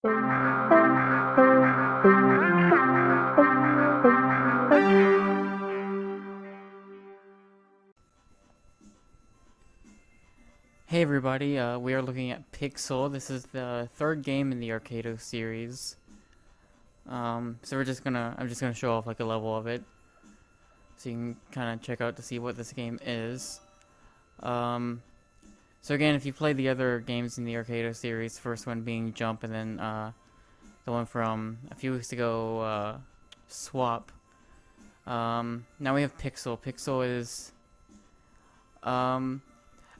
Hey everybody, we are looking at Pixel. This is the third game in the Arcado series. So I'm just gonna show off like a level of it, so you can kind of check out to see what this game is. Um, so again, if you played the other games in the Arcado series, first one being Jump, and then the one from a few weeks ago, Swap. Now we have Pixel. Pixel is, I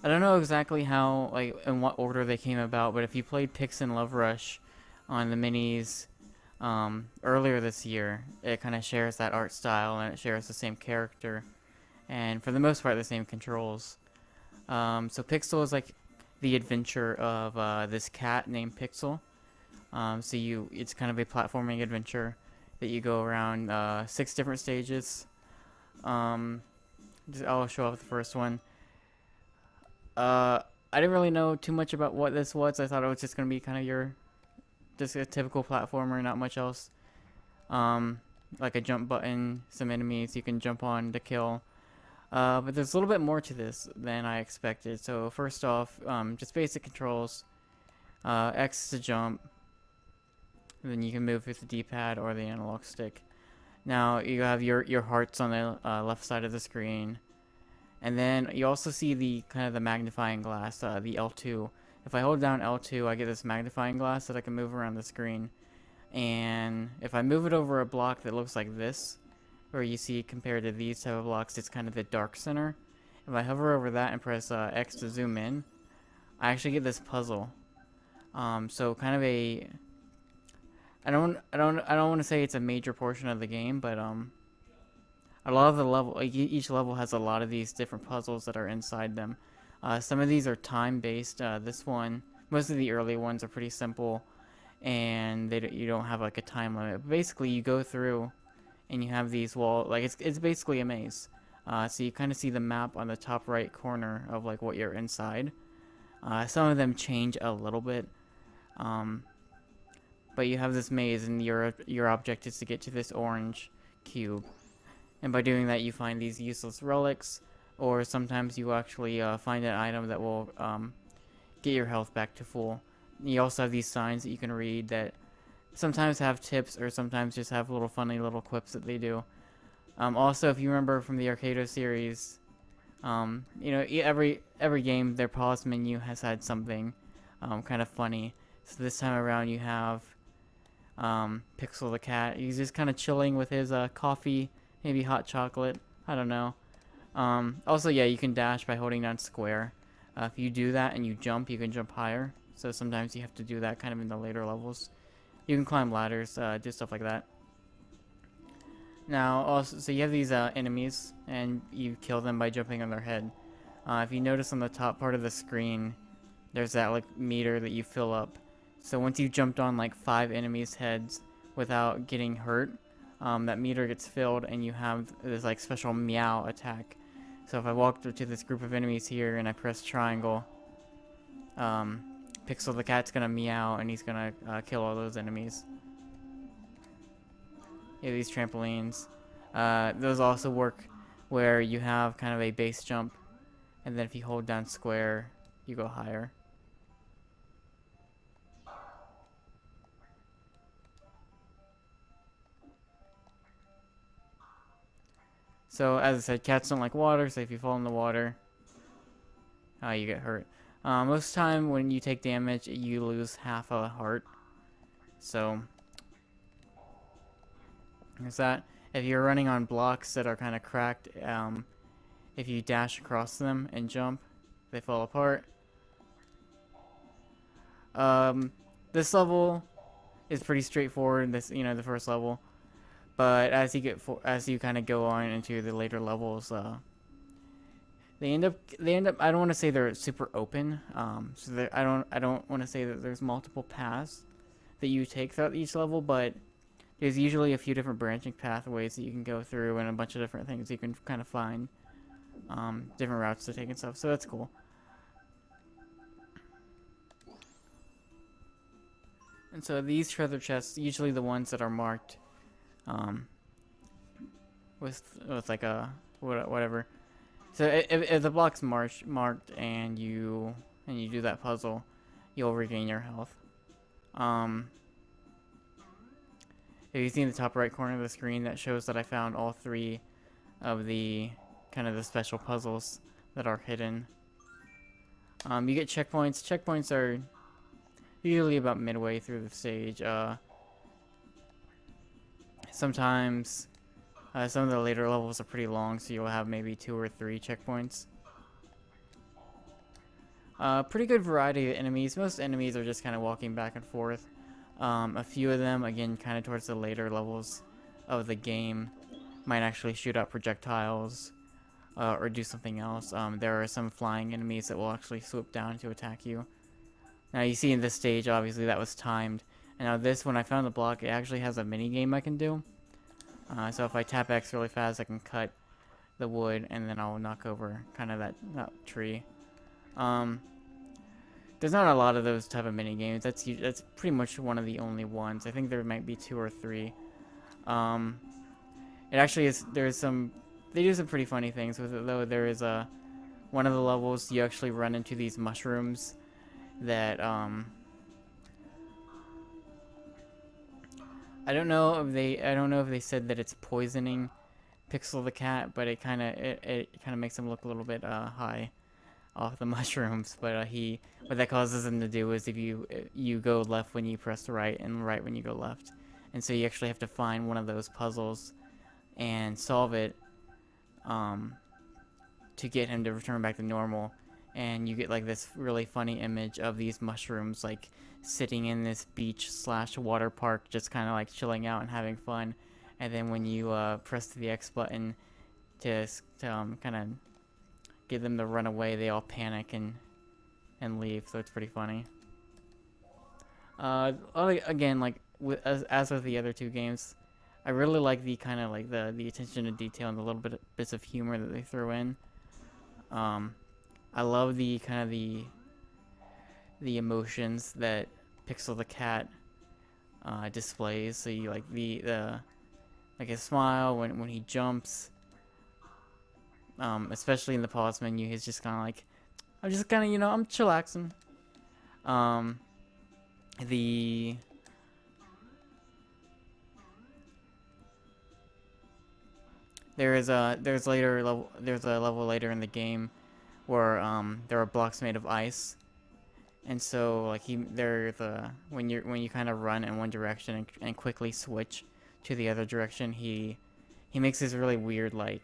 don't know exactly how, like, in what order they came about, but if you played Pix and Love Rush on the minis earlier this year, it kind of shares that art style and it shares the same character, and for the most part, the same controls. So Pixel is like the adventure of this cat named Pixel. It's kind of a platforming adventure that you go around 6 different stages. I'll show off the first one. I didn't really know too much about what this was. I thought it was just gonna be kind of just a typical platformer, not much else. Um, like a jump button, some enemies you can jump on to kill. But there's a little bit more to this than I expected. So first off, just basic controls. X to jump. And then you can move with the D-pad or the analog stick. Now you have your hearts on the left side of the screen. And then you also see the kind of the magnifying glass, the L2. If I hold down L2, I get this magnifying glass that I can move around the screen. And if I move it over a block that looks like this, where you see compared to these type of blocks, it's kind of the dark center. If I hover over that and press X to zoom in, I actually get this puzzle. So kind of I don't want to say it's a major portion of the game, but a lot of the level, like each level has a lot of these different puzzles that are inside them. Some of these are time-based. This one, most of the early ones are pretty simple, and you don't have like a time limit. But basically, you go through, and you have these like it's basically a maze. So you kind of see the map on the top right corner of like what you're inside. Some of them change a little bit, but you have this maze, and your object is to get to this orange cube. And by doing that, you find these useless relics, or sometimes you actually find an item that will get your health back to full. You also have these signs that you can read that sometimes have tips, or sometimes just have little funny little quips that they do. Also, if you remember from the Arcado series, every game, their pause menu has had something kind of funny. So this time around, you have Pixel the cat. He's just kind of chilling with his coffee. Maybe hot chocolate. I don't know. Also, yeah, you can dash by holding down square. If you do that and you can jump higher. So sometimes you have to do that kind of in the later levels. You can climb ladders, do stuff like that. Now, also, so you have these enemies, and you kill them by jumping on their head. If you notice on the top part of the screen, there's that like meter that you fill up. So once you've jumped on like 5 enemies' heads without getting hurt, that meter gets filled, and you have this like special meow attack. So if I walk up to this group of enemies here and I press triangle, Pixel the cat's gonna meow, and he's gonna kill all those enemies. Yeah, these trampolines. Those also work where you have kind of a base jump, and then if you hold down square, you go higher. So, as I said, cats don't like water, so if you fall in the water, you get hurt. Most of the time, when you take damage, you lose half a heart. So, is that if you're running on blocks that are kind of cracked, if you dash across them and jump, they fall apart. This level is pretty straightforward. The first level. But as you kind of go on into the later levels, they end up. I don't want to say they're super open. I don't want to say that there's multiple paths that you take throughout each level, but there's usually a few different branching pathways that you can go through, and a bunch of different things you can kind of find, different routes to take and stuff. So that's cool. And so these treasure chests, usually the ones that are marked, um, with like a whatever. So if the block's marked and you do that puzzle, you'll regain your health. Um, if you see in the top right corner of the screen, that shows that I found all 3 of the kind of the special puzzles that are hidden. You get checkpoints. Checkpoints are usually about midway through the stage. Sometimes some of the later levels are pretty long, so you'll have maybe 2 or 3 checkpoints. Pretty good variety of enemies. Most enemies are just kind of walking back and forth. A few of them, again, kind of towards the later levels of the game, might actually shoot out projectiles or do something else. There are some flying enemies that will actually swoop down to attack you. Now you see in this stage, obviously that was timed. And now this, when I found the block, it actually has a mini game I can do. So if I tap X really fast, I can cut the wood, and then I'll knock over kind of that tree. There's not a lot of those type of mini games. That's pretty much one of the only ones. I think there might be 2 or 3. It actually is. There's some. They do some pretty funny things with it though. There is one of the levels you actually run into these mushrooms that I don't know if they said that it's poisoning Pixel the cat, but it kind of makes him look a little bit high off the mushrooms. But what that causes him to do is if you go left when you press right and right when you go left, and so you actually have to find one of those puzzles and solve it to get him to return back to normal. And you get like this really funny image of these mushrooms like sitting in this beach / water park, just kind of like chilling out and having fun. And then when you press the X button to kind of get them to run away, they all panic and leave. So it's pretty funny. Again, like as with the other 2 games, I really like the kind of like the attention to detail and the little bits of humor that they throw in. I love the kind of the emotions that Pixel the cat displays. So you like the like his smile when he jumps. Especially in the pause menu, he's just kind of like, I'm just kind of, I'm chillaxing. There's a level later in the game where there are blocks made of ice, and so like when you kind of run in one direction and quickly switch to the other direction, he makes this really weird like,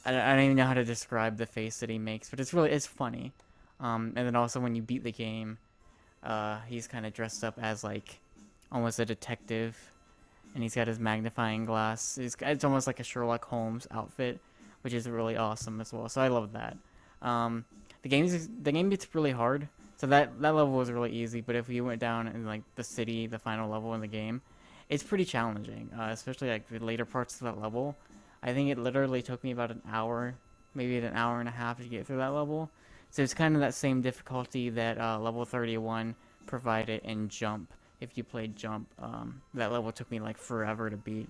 I don't even know how to describe the face that he makes, but it's funny. And then also when you beat the game, he's kind of dressed up as like almost a detective, and he's got his magnifying glass. It's almost like a Sherlock Holmes outfit, which is really awesome as well. So I love that. The game gets really hard, so that level was really easy. But if you went down in like the city, the final level in the game, it's pretty challenging, especially like the later parts of that level. I think it literally took me about an hour, maybe an hour and a half to get through that level. So it's kind of that same difficulty that level 31 provided in Jump. If you played Jump, that level took me like forever to beat.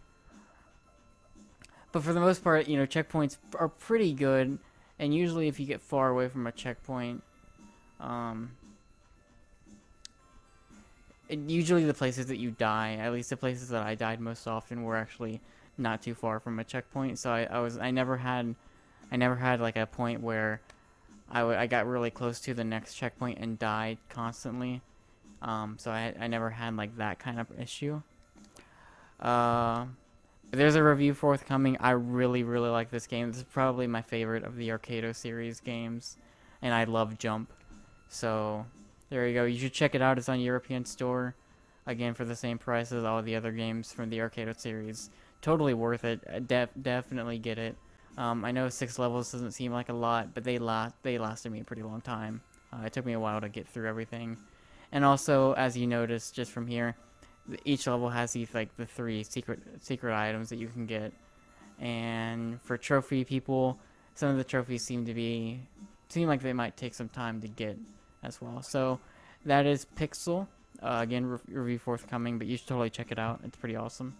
But for the most part, checkpoints are pretty good. And usually if you get far away from a checkpoint, usually the places that you die, at least the places that I died most often, were actually not too far from a checkpoint. So I never had like a point where I got really close to the next checkpoint and died constantly. So I never had like that kind of issue. There's a review forthcoming. I really like this game. This is probably my favorite of the Arcado series games, and I love Jump. So there you go. You should check it out. It's on European Store, again for the same price as all the other games from the Arcado series. Totally worth it. Definitely get it. I know 6 levels doesn't seem like a lot, but they lasted me a pretty long time. It took me a while to get through everything. And also, as you notice just from here, each level has these like the 3 secret items that you can get. And for trophy people, some of the trophies seem like they might take some time to get as well. So That is Pixel. Again, review forthcoming, but you should totally check it out. It's pretty awesome.